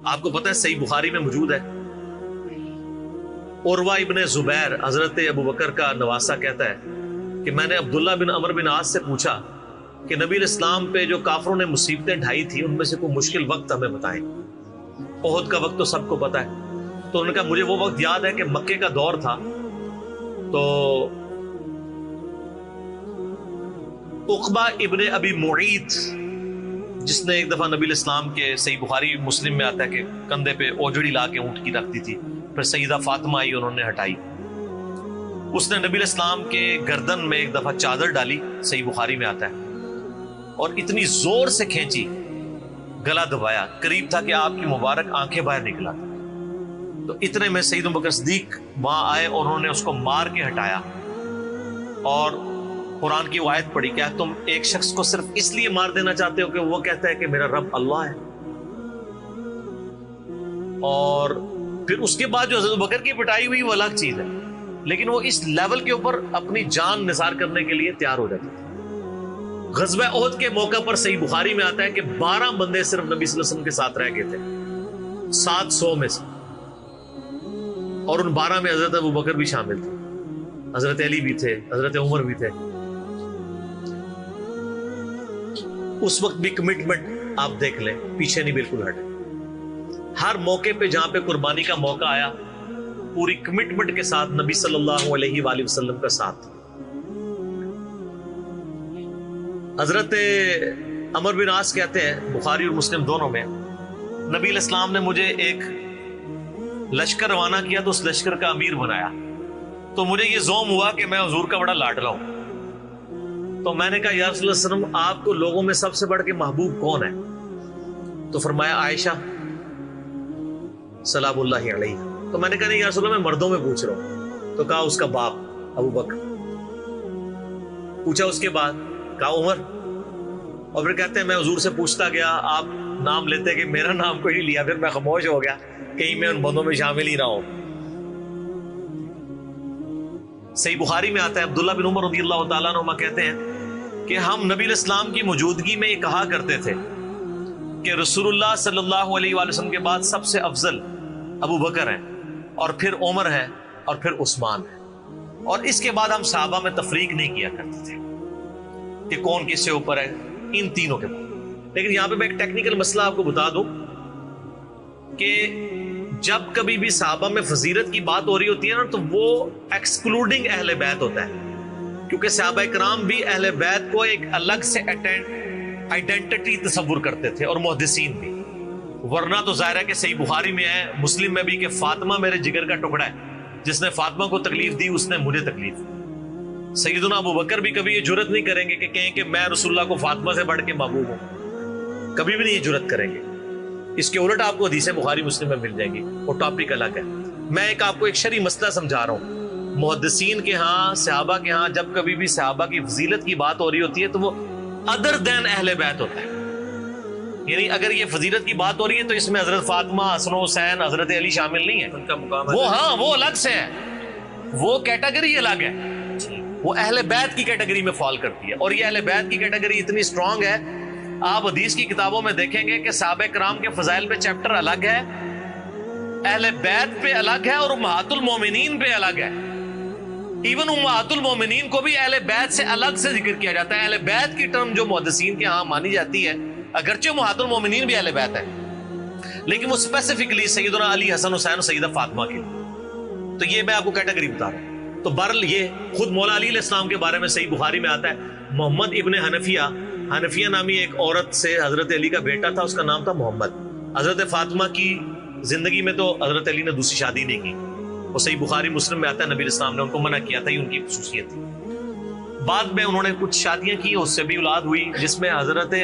آپ کو پتہ ہے صحیح بخاری میں موجود ہے، عروہ ابن زبیر حضرت ابو بکر کا نواسہ کہتا ہے کہ میں نے عبداللہ بن عمر بن عاص سے پوچھا کہ نبی الاسلام پہ جو کافروں نے مصیبتیں ڈھائی تھی ان میں سے کوئی مشکل وقت ہمیں بتائیں۔ احد کا وقت تو سب کو پتہ ہے، تو انہوں نے کہا مجھے وہ وقت یاد ہے کہ مکے کا دور تھا، تو عقبہ ابن ابی معیط جس نے ایک دفعہ نبی الاسلام کے، صحیح بخاری مسلم میں آتا ہے کہ کندھے پہ اوجڑی لا کے اونٹ کی رکھ دی تھی، پھر سیدہ فاطمہ آئی انہوں نے ہٹائی، اس نے نبی الاسلام کے گردن میں ایک دفعہ چادر ڈالی، صحیح بخاری میں آتا ہے، اور اتنی زور سے کھینچی گلا دبایا، قریب تھا کہ آپ کی مبارک آنکھیں باہر نکلا، تو اتنے میں سیدنا ابو بکر صدیق وہاں آئے اور انہوں نے اس کو مار کے ہٹایا، اور قرآن کی وہ آیت پڑھی، کیا تم ایک شخص کو صرف اس لیے مار دینا چاہتے ہو کہ وہ کہتا ہے کہ میرا رب اللہ ہے؟ اور پھر اس کے بعد جو حضرت ابو بکر کی پٹائی ہوئی وہ الگ چیز ہے، لیکن وہ اس لیول کے اوپر اپنی جان نثار کرنے کے لیے تیار ہو جاتے تھے۔ غزوہ احد کے موقع پر صحیح بخاری میں آتا ہے کہ 12 بندے صرف نبی صلی اللہ علیہ وسلم کے ساتھ رہ گئے تھے 700 میں سے، اور ان 12 میں حضرت ابو بکر بھی شامل تھے، حضرت علی بھی تھے، حضرت عمر بھی تھے۔ اس وقت بھی کمٹمنٹ آپ دیکھ لیں، پیچھے نہیں بالکل ہٹے، ہر موقع پہ جہاں پہ قربانی کا موقع آیا پوری کمٹمنٹ کے ساتھ نبی صلی اللہ علیہ وآلہ وسلم کا ساتھ۔ حضرت عمر بن عاص کہتے ہیں بخاری اور مسلم دونوں میں، نبی علیہ السلام نے مجھے ایک لشکر روانہ کیا تو اس لشکر کا امیر بنایا، تو مجھے یہ زوم ہوا کہ میں حضور کا بڑا لاڈلا ہوں، تو میں نے کہا یا رسول اللہ صلی اللہ علیہ وسلم آپ کو لوگوں میں سب سے بڑھ کے محبوب کون ہے؟ تو فرمایا عائشہ سلام اللہ علیہ۔ تو میں نے کہا نہیں یا رسول اللہ میں مردوں میں پوچھ رہا ہوں، تو کہا اس کا باپ ابو بکر۔ پوچھا اس کے بعد، کہا عمر، اور پھر کہتے ہیں میں حضور سے پوچھتا گیا، آپ نام لیتے کہ میرا نام کوئی نہیں لیا، پھر میں خاموش ہو گیا کہیں میں ان بندوں میں شامل ہی نہ ہوں۔ صحیح بخاری میں آتا ہے عبداللہ بن عمر رضی اللہ تعالیٰ عنہما کہتے ہیں کہ ہم نبی علیہ السلام کی موجودگی میں یہ کہا کرتے تھے کہ رسول اللہ صلی اللہ علیہ وآلہ وسلم کے بعد سب سے افضل ابو بکر ہیں، اور پھر عمر ہے، اور پھر عثمان ہے، اور اس کے بعد ہم صحابہ میں تفریق نہیں کیا کرتے تھے کہ کون کس سے اوپر ہے، ان تینوں کے بعد۔ لیکن یہاں پہ میں ایک ٹیکنیکل مسئلہ آپ کو بتا دوں کہ جب کبھی بھی صحابہ میں فضیلت کی بات ہو رہی ہوتی ہے نا، تو وہ ایکسکلوڈنگ اہل بیت ہوتا ہے، کیونکہ صحابہ کرام بھی اہل بیت کو ایک الگ سے آئیڈینٹی تصور کرتے تھے، اور محدثین بھی، ورنہ تو ظاہر ہے کہ صحیح بخاری میں ہے، مسلم میں بھی، کہ فاطمہ میرے جگر کا ٹکڑا ہے، جس نے فاطمہ کو تکلیف دی اس نے مجھے تکلیف دی۔ سیدنا ابو بکر بھی کبھی یہ جرت نہیں کریں گے کہ کہیں کہ میں رسول اللہ کو فاطمہ سے بڑھ کے محبوب ہوں، کبھی بھی نہیں یہ جرت کریں گے۔ اس کے الٹ آپ کو حدیثیں بخاری مسلم میں مل جائیں گی، وہ ٹاپک الگ ہے۔ میں آپ کو ایک شرعی مسئلہ سمجھا رہا ہوں، محدثین کے ہاں، صحابہ کے ہاں جب کبھی بھی صحابہ کی فضیلت کی بات ہو رہی ہوتی ہے تو وہ ادر دین اہل بیت ہوتا ہے، یعنی اگر یہ فضیلت کی بات ہو رہی ہے تو اس میں حضرت فاطمہ، حسن و حسین، حضرت علی شامل نہیں ہے، ان کا مقام وہ ہاں وہ الگ سے ہے، وہ کیٹیگری الگ ہے، وہ اہل بیت کی کیٹیگری میں فال کرتی ہے، اور یہ اہل بیت کی کیٹیگری اتنی سٹرونگ ہے، آپ حدیث کی کتابوں میں دیکھیں گے کہ صحابہ کرام کے فضائل پہ چیپٹر الگ ہے، اہل بیت پہ الگ ہے، اور امہات المومنین پہ الگ ہے۔ ایون امہات المومنین کو بھی اہل بیت سے الگ سے ذکر کیا جاتا ہے۔ اہل بیت کی ٹرم جو محدثین کے ہاں مانی جاتی ہے، اگرچہ امہات المومنین بھی اہل بیت ہے، لیکن وہ اسپیسیفکلی سیدنا علی، حسن حسین اور سیدہ فاطمہ کے لیے۔ تو یہ میں آپ کو کیٹیگری بتا رہا ہوں۔ تو بہرحال یہ خود مولا علی علیہ السلام کے بارے میں صحیح بخاری میں آتا ہے، محمد ابن حنفیہ نامی ایک عورت سے حضرت علی کا بیٹا تھا، اس کا نام تھا محمد۔ حضرت فاطمہ کی زندگی میں تو حضرت علی نے دوسری شادی نہیں کی، وہ صحیح بخاری مسلم میں آتا ہے، نبی علیہ السلام نے ان کو منع کیا تھا، یہ ان کی خصوصیت تھی۔ بعد میں انہوں نے کچھ شادیاں کی، اس سے بھی اولاد ہوئی، جس میں حضرت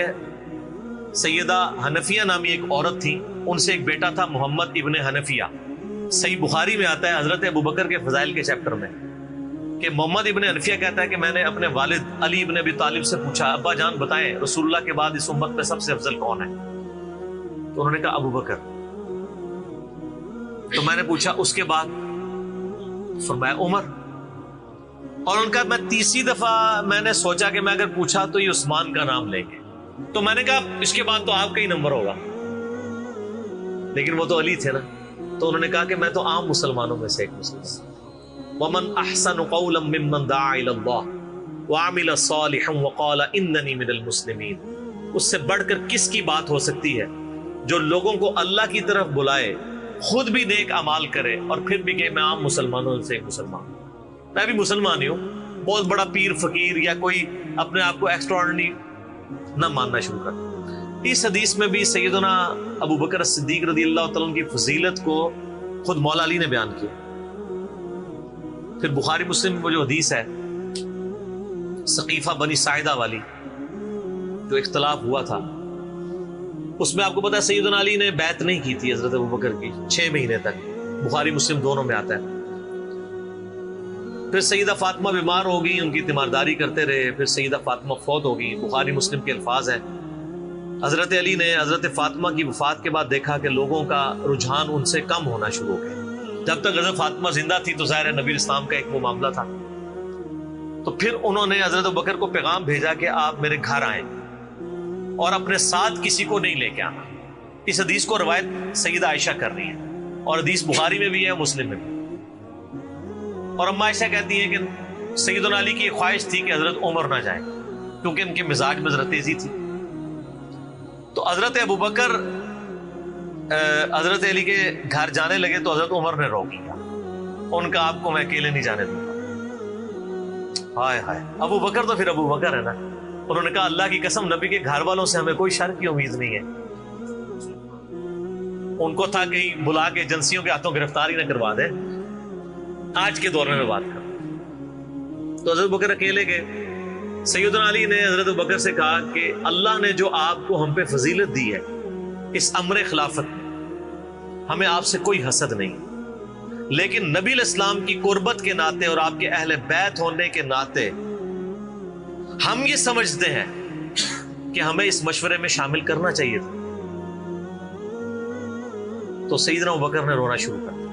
سیدہ حنفیہ نامی ایک عورت تھی، ان سے ایک بیٹا تھا محمد ابن حنفیہ۔ صحیح بخاری میں آتا ہے حضرت ابو بکر کے فضائل کے چیپٹر میں کہ محمد ابن حنفیہ کہتا ہے کہ میں نے اپنے والد علی ابن ابی طالب سے پوچھا، ابا جان بتائیں رسول اللہ کے بعد اس امت میں سب سے افضل کون ہے؟ تو انہوں نے کہا ابو بکر۔ تو میں نے پوچھا اس کے بعد؟ فرمایا عمر۔ اور ان کا میں تیسری دفعہ میں نے سوچا کہ میں اگر پوچھا تو یہ عثمان کا نام لیں گے، تو میں نے کہا اس کے بعد تو آپ کا ہی نمبر ہوگا۔ لیکن وہ تو علی تھے نا، تو انہوں نے کہا کہ میں تو عام مسلمانوں میں سے ایک مسلمان. وَمَنْ أَحْسَنُ قَوْلًا مِّمَّنْ دَعَا إِلَى اللَّهِ وَعَمِلَ صَالِحًا وَقَالَ إِنَّنِي مِنَ الْمُسْلِمِينَ. اس سے بڑھ کر کس کی بات ہو سکتی ہے جو لوگوں کو اللہ کی طرف بلائے، خود بھی نیک اعمال کرے اور پھر بھی کہ میں عام مسلمانوں سے ایک مسلمان ہوں. میں بھی مسلمان ہی ہوں. بہت بڑا پیر فقیر یا کوئی اپنے آپ کو ایکسٹراڈنری نہ ماننا شروع کر. اس حدیث میں بھی سیدنا ابو بکر صدیق رضی اللہ تعالیٰ عنہ کی فضیلت کو خود مولا علی نے بیان کیا. پھر بخاری مسلم میں وہ جو حدیث ہے سقیفہ بنی ساعدہ والی جو اختلاف ہوا تھا، اس میں آپ کو پتا ہے سیدنا علی نے بیعت نہیں کی تھی حضرت ابو بکر کی 6 مہینے تک. بخاری مسلم دونوں میں آتا ہے. پھر سیدہ فاطمہ بیمار ہو گئی، ان کی تیمارداری کرتے رہے. پھر سیدہ فاطمہ فوت ہو گئی. بخاری مسلم کے الفاظ ہیں حضرت علی نے حضرت فاطمہ کی وفات کے بعد دیکھا کہ لوگوں کا رجحان ان سے کم ہونا شروع ہو گیا. جب تک حضرت فاطمہ زندہ تھی تو ظاہر ہے نبی اسلام کا ایک وہ معاملہ تھا. تو پھر انہوں نے حضرت ابو بکر کو پیغام بھیجا کہ آپ میرے گھر آئیں اور اپنے ساتھ کسی کو نہیں لے کے آنا. اس حدیث کو روایت سیدہ عائشہ کر رہی ہے اور حدیث بخاری میں بھی ہے، مسلم میں بھی. اور اما عائشہ کہتی ہیں کہ سیدنا علی کی خواہش تھی کہ حضرت عمر نہ جائیں کیونکہ ان کے مزاج میں ذرا تیزی تھی. تو حضرت ابو بکر حضرت علی کے گھر جانے لگے تو حضرت عمر نے روک لیا. ان کا آپ کو میں اکیلے نہیں جانے دوں گا. ہائے ہائے، ابو بکر تو پھر ابو بکر ہے نا. انہوں نے کہا اللہ کی قسم نبی کے گھر والوں سے ہمیں کوئی شر کی امید نہیں ہے. ان کو تھا کہ بلا کے ایجنسیوں کے ہاتھوں گرفتاری نہ کروا دے. آج کے دور میں بات کروں تو حضرت بکر اکیلے گئے. سیدنا علی نے حضرت بکر سے کہا کہ اللہ نے جو آپ کو ہم پہ فضیلت دی ہے اس امر خلافت میں، ہمیں آپ سے کوئی حسد نہیں، لیکن نبی الاسلام کی قربت کے ناطے اور آپ کے اہل بیت ہونے کے ناطے ہم یہ سمجھتے ہیں کہ ہمیں اس مشورے میں شامل کرنا چاہیے تھا. تو سیدنا ابوبکر نے رونا شروع کر دیا.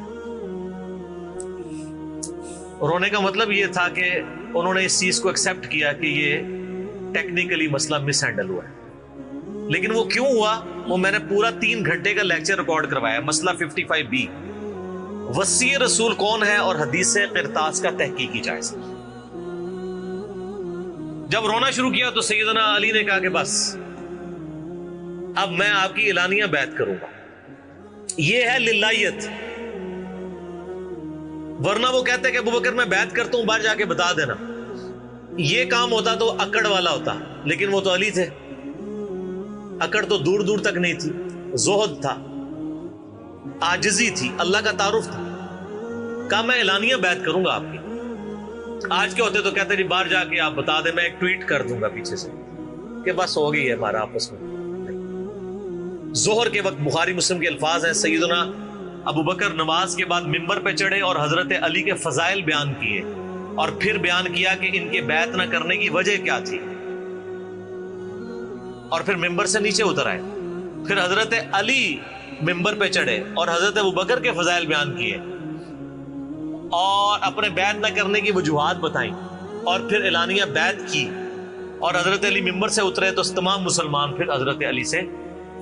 رونے کا مطلب یہ تھا کہ انہوں نے اس چیز کو ایکسپٹ کیا کہ یہ ٹیکنیکلی مسئلہ مس ہینڈل ہوا ہے. لیکن وہ کیوں ہوا وہ میں نے پورا 3 گھنٹے کا لیکچر ریکارڈ کروایا. مسئلہ 55B، وصی رسول کون ہے اور حدیث قرطاس کا تحقیقی جائزہ. جب رونا شروع کیا تو سیدنا علی نے کہا کہ بس اب میں آپ کی اعلانیہ بیعت کروں گا. یہ ہے للہیت. ورنہ وہ کہتے کہ ابو بکر میں بیعت کرتا ہوں باہر جا کے بتا دینا. یہ کام ہوتا تو اکڑ والا ہوتا، لیکن وہ تو علی تھے. اکڑ تو دور دور تک نہیں تھی، زہد تھا، عاجزی تھی، اللہ کا تعارف تھا. کہا میں اعلانیہ بیعت کروں گا آپ کی. آج کے ہوتے تو کہتے جی باہر جا کے آپ بتا دیں، میں ایک ٹویٹ کر دوں گا پیچھے سے کہ بس ہو گئی ہے ہمارا آپس میں. ظہر کے وقت بخاری مسلم کے الفاظ ہیں سیدنا ابو بکر نماز کے بعد ممبر پہ چڑھے اور حضرت علی کے فضائل بیان کیے اور پھر بیان کیا کہ ان کے بیعت نہ کرنے کی وجہ کیا تھی. اور پھر ممبر سے نیچے اتر آئے. پھر حضرت علی ممبر پہ چڑھے اور حضرت ابو بکر کے فضائل بیان کیے اور اپنے بیعت نہ کرنے کی وجوہات بتائیں اور پھر اعلانیہ بیعت کی. اور حضرت علی ممبر سے اترے تو تمام مسلمان پھر حضرت علی سے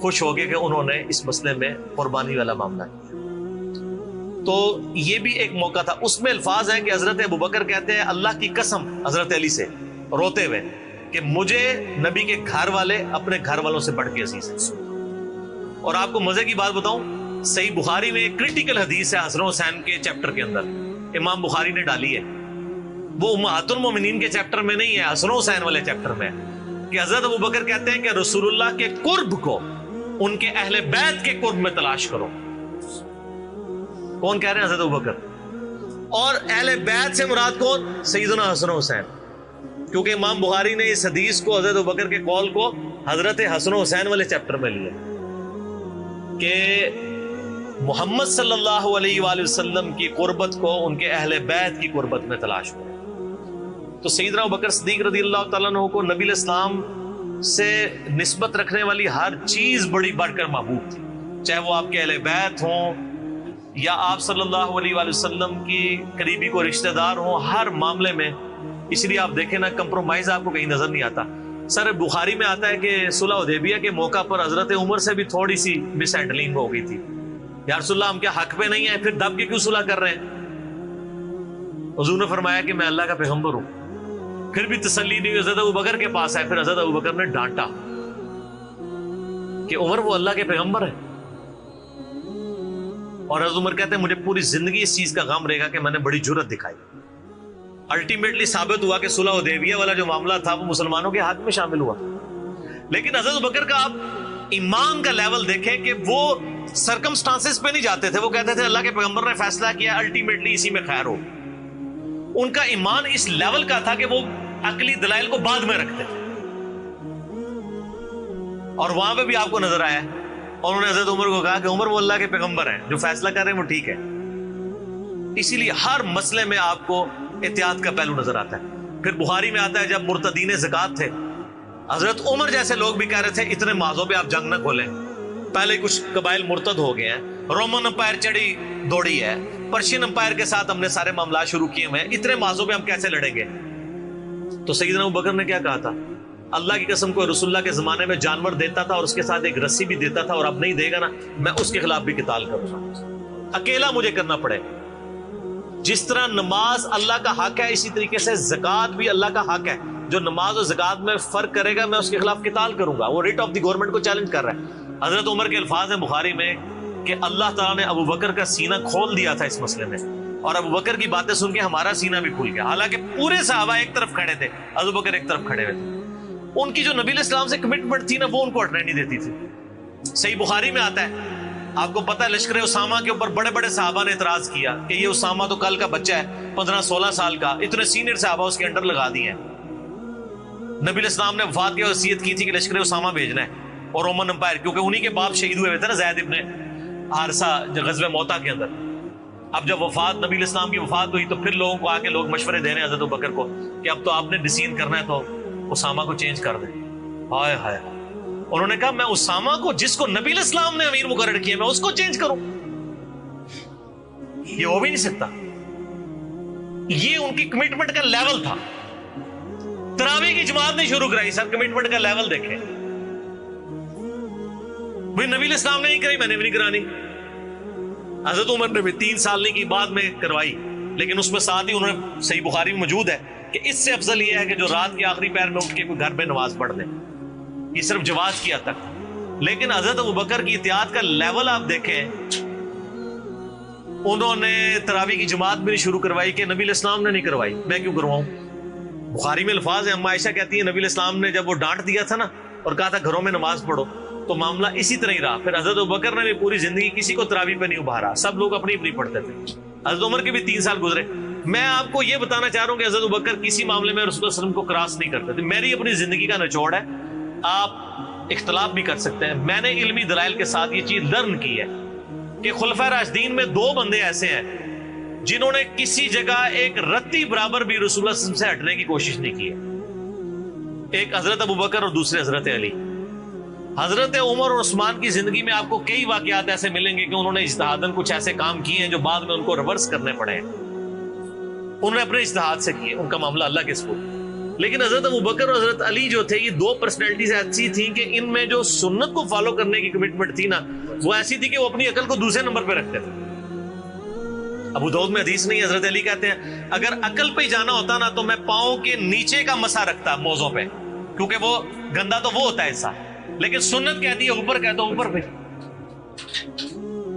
خوش ہو گئے کہ انہوں نے اس مسئلے میں قربانی والا معاملہ کیا. تو یہ بھی ایک موقع تھا. اس میں الفاظ ہیں کہ حضرت ابو بکر کہتے ہیں اللہ کی قسم حضرت علی سے روتے ہوئے کہ مجھے نبی کے گھر والے اپنے گھر والوں سے بڑھ کے عزیز ہیں. اور آپ کو مزے کی بات بتاؤں، صحیح بخاری میں ایک کریٹیکل حدیث ہے حسن حسین کے چیپٹر کے اندر، امام بخاری نے ڈالی ہے. وہ امہات المومنین کے چیپٹر میں نہیں ہے، حسن حسین والے چیپٹر میں ہے کہ حضرت ابو بکر کہتے ہیں کہ رسول اللہ کے قرب کو ان کے اہل بیت کے قرب میں تلاش کرو. کون کہہ رہے ہیں؟ حضرت ابو بکر. اور اہل بیت سے مراد کون؟ سیدنا حسن حسین. کیونکہ امام بخاری نے اس حدیث کو حضرت ابو بکر کے قول کو حضرت حسن حسین والے چیپٹر میں لیا کہ محمد صلی اللہ علیہ وآلہ وسلم کی قربت کو ان کے اہل بیت کی قربت میں تلاش کرو. تو سیدنا ابو بکر صدیق رضی اللہ تعالیٰ عنہ کو نبی الاسلام سے نسبت رکھنے والی ہر چیز بڑی بڑھ کر محبوب تھی، چاہے وہ آپ کے اہل بیت ہوں یا آپ صلی اللہ علیہ وآلہ وسلم کی قریبی کو رشتہ دار ہوں، ہر معاملے میں. اس لیے آپ دیکھیں نا کمپرومائز آپ کو کہیں نظر نہیں آتا. سر بخاری میں آتا ہے کہ صلح حدیبیہ کے موقع پر حضرت عمر سے بھی تھوڑی سی مس ہینڈلنگ ہو گئی تھی یا رسول اللہ ہم کیا حق پہ نہیں ہیں، پھر دب کے کیوں صلح کر رہے ہیں؟ حضور نے فرمایا کہ میں اللہ کا پیغمبر ہوں۔ پھر بھی تسلی نہیں، حضرت ابوبکر کے پاس آئے، پھر حضرت ابوبکر نے ڈانٹا کہ عمر وہ اللہ کے پیغمبر ہے۔ اور حضرت عمر کہتے ہیں مجھے پوری زندگی اس چیز کا غم رہے گا کہ میں نے بڑی جرت دکھائی۔ الٹیمیٹلی ثابت ہوا کہ صلح حدیبیہ والا جو معاملہ تھا وہ مسلمانوں کے حق میں شامل ہوا، لیکن حضرت ابوبکر کا آپ ایمان کا لیول دیکھیں کہ وہ سرکمسٹانسز پہ نہیں جاتے تھے، وہ کہتے تھے اللہ کے پیغمبر نے فیصلہ کیا، الٹیمیٹلی اسی میں خیر ہو۔ ان کا ایمان اس لیول کا تھا کہ وہ عقلی دلائل کو بعد میں رکھتے تھے، اور وہاں پہ بھی آپ کو نظر آیا ہے۔ اور انہوں نے حضرت عمر کو کہا کہ عمر وہ اللہ کے پیغمبر ہیں، جو فیصلہ کر رہے ہیں وہ ٹھیک ہے۔ اسی لیے ہر مسئلے میں آپ کو احتیاط کا پہلو نظر آتا ہے۔ پھر بخاری میں آتا ہے جب مرتدین زکات تھے، حضرت عمر جیسے لوگ بھی کہہ رہے تھے اتنے معاذوں پہ آپ جنگ نہ کھولیں، پہلے کچھ قبائل مرتد ہو گئے ہیں، رومن امپائر چڑھی دوڑی ہے، پرشین امپائر کے ساتھ ہم نے سارے معاملات شروع کیے ہوئے ہیں، اتنے معاذوں پہ ہم کیسے لڑیں گے؟ تو سیدنا ابوبکر نے کیا کہا تھا؟ اللہ کی قسم کو رسول اللہ کے زمانے میں جانور دیتا تھا اور اس کے ساتھ ایک رسی بھی دیتا تھا، اور اب نہیں دے گا نا میں اس کے خلاف بھی قتال کروں گا، اکیلا مجھے کرنا پڑے۔ جس طرح نماز اللہ کا حق ہے، اسی طریقے سے زکات بھی اللہ کا حق ہے۔ جو نماز اور زکات میں فرق کرے گا میں اس کے خلاف قتال کروں گا۔ وہ ریٹ آف دی گورنمنٹ کو چیلنج کر رہا ہے۔ حضرت عمر کے الفاظ ہیں بخاری میں کہ اللہ تعالیٰ نے ابوبکر کا سینہ کھول دیا تھا اس مسئلے میں، اور ابوبکر کی باتیں سن کے ہمارا سینہ بھی کھل گیا، حالانکہ پورے صحابہ ایک طرف کھڑے تھے، ابوبکر ایک طرف کھڑے ہوئے تھے۔ ان کی جو نبی علیہ السلام سے کمٹمنٹ تھی نا وہ ان کو ہٹنے نہیں دیتی تھی۔ صحیح بخاری میں آتا ہے، آپ کو پتہ ہے لشکر اسامہ کے اوپر بڑے بڑے صحابہ نے اعتراض کیا کہ یہ اسامہ تو کل کا بچہ ہے 15-16 سال کا، اتنے سینئر صحابہ اس کے انڈر لگا دیے ہیں۔ نبی علیہ السلام نے وفات کی وصیت کی تھی کہ لشکر اسامہ بھیجنا ہے، اور رومن امپائر کیونکہ انہی کے باپ شہید ہوئے تھے نا، زید ابن حارثہ غزوہ موتا کے اندر۔ اب جب وفات نبی علیہ السلام کی وفات ہوئی تو پھر لوگوں کو آ کے لوگ مشورے دے رہے ہیں حضرت ابوبکر کو کہ اب تو آپ نے ڈیسیژن کرنا ہے تو اسامہ کو چینج کر دیں۔ ہائے ہائے، انہوں نے کہا میں اسامہ کو جس کو نبی علیہ السلام نے امیر مقرر کیا میں اس کو چینج کروں؟ یہ ہو بھی نہیں سکتا۔ یہ ان کی کمٹمنٹ کا لیول تھا۔ تراویح کی جماعت نہیں شروع کرائی، سر کمٹمنٹ کا لیول دیکھیں۔ بھئی نبی علیہ السلام نے نہیں کرائی، میں نے بھی نہیں کرانی۔ حضرت عمر نے بھی 3 سال نہیں کی، بعد میں کروائی، لیکن اس میں ساتھ ہی انہوں نے، صحیح بخاری میں موجود ہے کہ اس سے افضل یہ ہے کہ جو رات کے آخری پہر میں اٹھ کے کوئی گھر میں نماز پڑھ دیں، یہ صرف جواز کیا تک۔ لیکن حضرت ابوبکر کی اطاعت کا لیول آپ دیکھیں، انہوں نے تراویح کی جماعت بھی نہیں شروع کروائی کہ نبی علیہ السلام نے نہیں کروائی، میں کیوں کرواؤں؟ بخاری میں الفاظ ہیں، عائشہ کہتی ہیں نبی علیہ السلام نے جب وہ ڈانٹ دیا تھا نا اور کہا تھا گھروں میں نماز پڑھو، تو معاملہ اسی طرح ہی رہا۔ پھر حضرت ابوبکر نے بھی پوری زندگی کسی کو تراویح پہ نہیں ابھارا، سب لوگ اپنی اپنی پڑھتے تھے۔ حضرت عمر کے بھی 3 سال گزرے۔ میں آپ کو یہ بتانا چاہ رہا ہوں کہ حضرت ابوبکر کسی معاملے میں رسول اللہ صلی اللہ علیہ وسلم کو کراس نہیں کرتے تھے۔ میری اپنی زندگی کا نچوڑ ہے، آپ اختلاف بھی کر سکتے ہیں۔ میں نے علمی دلائل کے ساتھ یہ چیز لرن کی ہے کہ خلفائے راشدین میں 2 بندے ایسے ہیں جنہوں نے کسی جگہ ایک رتی برابر بھی رسول اللہ صلی اللہ علیہ وسلم سے ہٹنے کی کوشش نہیں کی ہے۔ ایک حضرت ابوبکر اور دوسرے حضرت علی۔ حضرت عمر اور عثمان کی زندگی میں آپ کو کئی واقعات ایسے ملیں گے کہ انہوں نے اجتہاداً کچھ ایسے کام کیے ہیں جو بعد میں ان کو ریورس کرنے پڑے ہیں، انہوں نے اپنے اجتہاد سے کیے، ان کا معاملہ اللہ کے سپرد۔ لیکن حضرت ابوبکر اور حضرت علی جو تھے، یہ 2 پرسنالٹیز ایسی تھیں کہ ان میں جو سنت کو فالو کرنے کی کمٹمنٹ تھی نا وہ ایسی تھی کہ وہ اپنی عقل کو دوسرے نمبر پہ رکھتے تھے۔ ابو داؤد میں حدیث نہیں، حضرت علی کہتے ہیں اگر عقل پہ جانا ہوتا نا تو میں پاؤں کے نیچے کا مسا رکھتا موزوں پہ، کیونکہ وہ گندا تو وہ ہوتا ہے ایسا، لیکن سنت کہتی ہے اوپر، کہتا اوپر پہ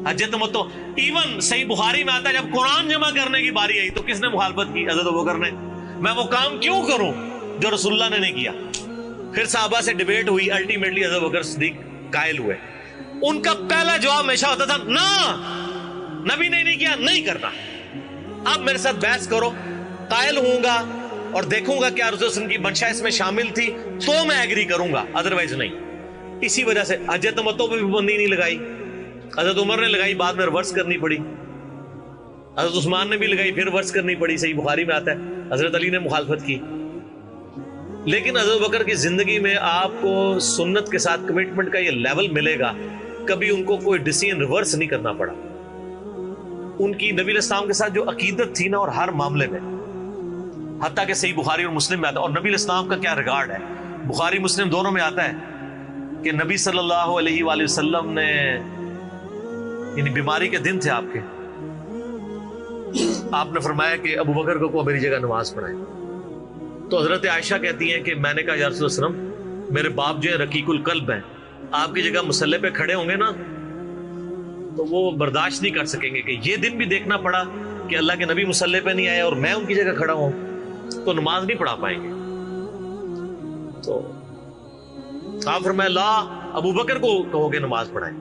حج تمتع۔ ایون صحیح بخاری میں آتا ہے جب قرآن جمع کرنے کی باری آئی تو کس نے مخالفت کی؟ حضرت ابوبکر نے۔ میں وہ کام کیوں کروں جو رسول اللہ نے نہیں کیا؟ پھر صحابہ سے ڈیبیٹ ہوئی، الٹیمیٹلی حضرت ابوبکر صدیق قائل ہوئے۔ ان کا پہلا جواب ہمیشہ ہوتا تھا نا، نبی نے نہیں کیا، نہیں کرنا۔ اب میرے ساتھ بحث کرو، قائل ہوں گا اور دیکھوں گا کیا رسول اللہ کی منشا اس میں شامل تھی تو میں ایگری کروں گا، ادروائز نہیں۔ اسی وجہ سے حج تمتع پہ بھی پابندی نہیں لگائی، حضرت عمر نے لگائی، بعد میں ریورس کرنی پڑی، حضرت عثمان نے بھی لگائی، پھر ریورس کرنی پڑی، صحیح بخاری میں آتا ہے حضرت علی نے مخالفت کی۔ لیکن حضرت بکر کی زندگی میں آپ کو سنت کے ساتھ کمٹمنٹ کا یہ لیول ملے گا، کبھی ان کو کوئی ڈیسیژن ریورس نہیں کرنا پڑا۔ ان کی نبی علیہ السلام کے ساتھ جو عقیدت تھی نا، اور ہر معاملے میں، حتیٰ کہ صحیح بخاری اور مسلم میں آتا ہے، اور نبی علیہ السلام کا کیا ریگارڈ ہے، بخاری مسلم دونوں میں آتا ہے کہ نبی صلی اللہ علیہ وآلہ وسلم نے یعنی بیماری کے دن تھے آپ کے، آپ نے فرمایا کہ ابو بکر کو میری جگہ نماز پڑھائے. تو حضرت عائشہ کہتی ہیں کہ میں نے کہا یا رسول اللہ صلی اللہ علیہ وسلم میرے باپ جو ہے رقیق القلب ہیں، آپ کی جگہ مصلی پہ کھڑے ہوں گے نا تو وہ برداشت نہیں کر سکیں گے کہ یہ دن بھی دیکھنا پڑا کہ اللہ کے نبی مصلی پہ نہیں آئے اور میں ان کی جگہ کھڑا ہوں، تو نماز نہیں پڑھا پائیں گے. تو آپ فرمایا لا، ابو بکر کو کہو کہ نماز پڑھائیں.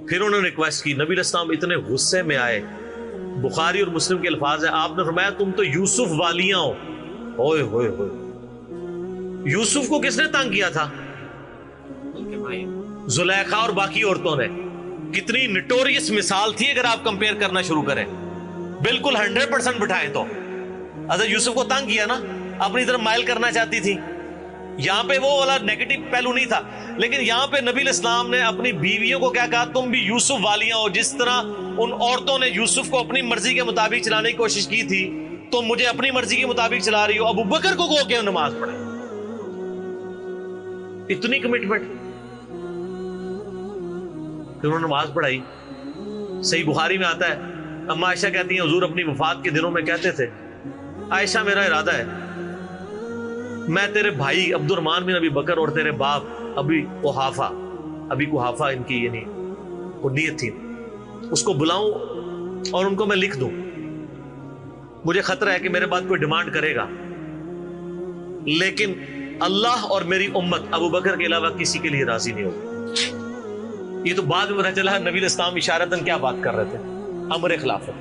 پھر انہوں نے ریکویسٹ کی، نبی علیہ السلام اتنے غصے میں آئے. بخاری اور مسلم کے الفاظ ہیں، آپ نے فرمایا تم تو یوسف والیاں ہو. ہوئے ہوئے ہوئے، یوسف کو کس نے تنگ کیا تھا؟ زلیخا اور باقی عورتوں نے. کتنی نٹوریس مثال تھی اگر آپ کمپیئر کرنا شروع کریں. بالکل 100% بٹھائیں تو حضرت یوسف کو تنگ کیا نا، اپنی طرف مائل کرنا چاہتی تھی. یہاں پہ وہ والا نیگیٹو پہلو نہیں تھا، لیکن یہاں پہ نبی علیہ السلام نے اپنی بیویوں کو کیا کہا، تم بھی یوسف والیاں ہو. جس طرح ان عورتوں نے یوسف کو اپنی مرضی کے مطابق چلانے کی کوشش کی تھی، تم مجھے اپنی مرضی کے مطابق چلا رہی ہو. ابو بکر کو کہو کہ نماز پڑھے. اتنی کمٹمنٹ. پھر انہوں نے نماز پڑھائی. صحیح بخاری میں آتا ہے، اما عائشہ کہتی ہیں حضور اپنی وفات کے دنوں میں کہتے تھے، عائشہ میرا ارادہ ہے میں تیرے بھائی عبد الرحمن بن ابی بکر اور تیرے باپ ابی قحافہ ان کی یعنی وہ نیت تھی، اس کو بلاؤں اور ان کو میں لکھ دوں. مجھے خطرہ ہے کہ میرے بعد کوئی ڈیمانڈ کرے گا، لیکن اللہ اور میری امت ابو بکر کے علاوہ کسی کے لیے راضی نہیں ہوگی. یہ تو بعد میں پتہ چلا نبی علیہ السلام اشارتاً کیا بات کر رہے تھے، امر خلافت.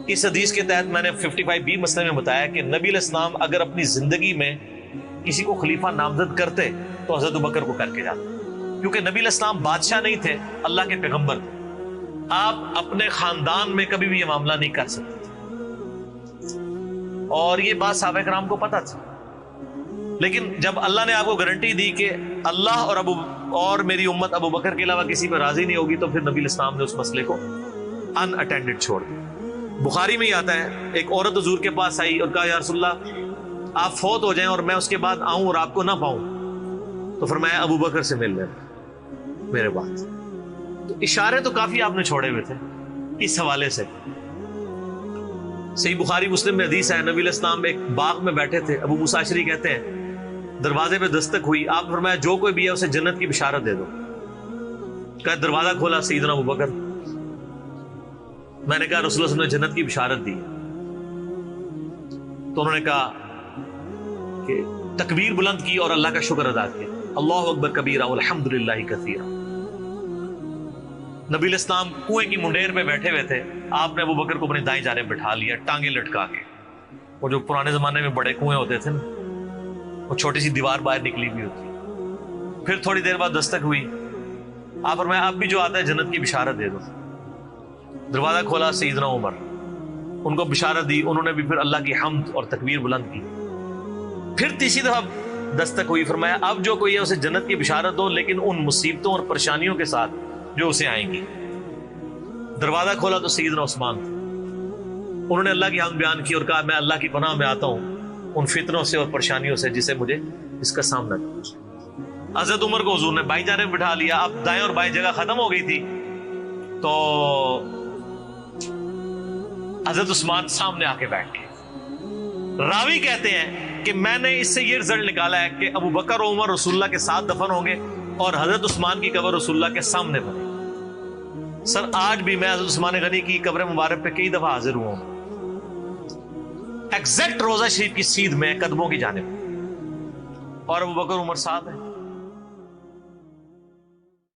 اس حدیث کے تحت میں نے 55B مسئلے میں بتایا کہ نبی علیہ السلام اگر اپنی زندگی میں کسی کو خلیفہ نامزد کرتے تو حضرت ابو بکر کو کر کے جاتے، کیونکہ نبی علیہ السلام بادشاہ نہیں تھے، اللہ کے پیغمبر تھے. آپ اپنے خاندان میں کبھی بھی یہ معاملہ نہیں کر سکتے تھے، اور یہ بات صحابہ کرام کو پتہ تھی. لیکن جب اللہ نے آپ کو گارنٹی دی کہ اللہ اور میری امت ابو بکر کے علاوہ کسی پہ راضی نہیں ہوگی، تو پھر نبی علیہ السلام نے اس مسئلے کو ان اٹینڈڈ چھوڑ دیا. بخاری میں ہی آتا ہے، ایک عورت حضور کے پاس آئی اور کہا یا رسول اللہ آپ فوت ہو جائیں اور میں اس کے بعد آؤں اور آپ کو نہ پاؤں، تو فرمایا ابو بکر سے مل لینا میرے بعد. تو اشارے تو کافی آپ نے چھوڑے ہوئے تھے اس حوالے سے. صحیح بخاری مسلم میں حدیث ہے، نبی علیہ السلام ایک باغ میں بیٹھے تھے، ابو موسیٰ اشعری کہتے ہیں دروازے پہ دستک ہوئی، آپ فرمایا جو کوئی بھی ہے اسے جنت کی بشارت دے دو. کہا دروازہ کھولا سیدنا ابو بکر. میں نے کہا رسول اللہ صلی اللہ علیہ وسلم نے جنت کی بشارت دی. تو انہوں نے کہا کہ تکبیر بلند کی اور اللہ کا شکر ادا کیا، اللہ اکبر کبیرہ والحمدللہ کثیرہ. نبی علیہ السلام کنویں کی منڈیر پہ بیٹھے ہوئے تھے، آپ نے ابو بکر کو اپنی دائیں جانب بٹھا لیا ٹانگیں لٹکا کے. وہ جو پرانے زمانے میں بڑے کنویں ہوتے تھے نا، وہ چھوٹی سی دیوار باہر نکلی ہوئی ہوتی. پھر تھوڑی دیر بعد دستک ہوئی، آپ فرمایا اب بھی جو آتا ہے جنت کی بشارت دے دو. دروازہ کھولا سیدنا عمر، ان کو بشارت دی. انہوں نے بھی پھر اللہ کی حمد اور تکبیر بلند کی. پھر تیسری دفعہ دستک ہوئی، فرمایا اب جو کوئی ہے اسے جنت کی بشارت دو، لیکن ان مصیبتوں اور پریشانیوں کے ساتھ جو اسے آئیں گی. دروازہ کھولا تو سیدنا عثمان تھے. انہوں نے اللہ کی حمد بیان کی اور کہا میں اللہ کی پناہ میں آتا ہوں ان فتنوں سے اور پریشانیوں سے جسے مجھے اس کا سامنا کرنا. حضرت عمر کو حضور نے بائیں جانب بٹھا لیا. اب دائیں اور بائیں جگہ ختم ہو گئی تھی، تو حضرت عثمان سامنے آ کے بیٹھ گئے. راوی کہتے ہیں کہ میں نے اس سے یہ رزلٹ نکالا ہے کہ ابو بکر و عمر رسول اللہ کے ساتھ دفن ہوں گے اور حضرت عثمان کی قبر رسول اللہ کے سامنے بنے. سر آج بھی میں حضرت عثمان غنی کی قبر مبارک پہ کئی دفعہ حاضر ہوا ہوں، ایگزیکٹ روزہ شریف کی سیدھ میں قدموں کی جانب، اور ابو بکر عمر ساتھ ہیں.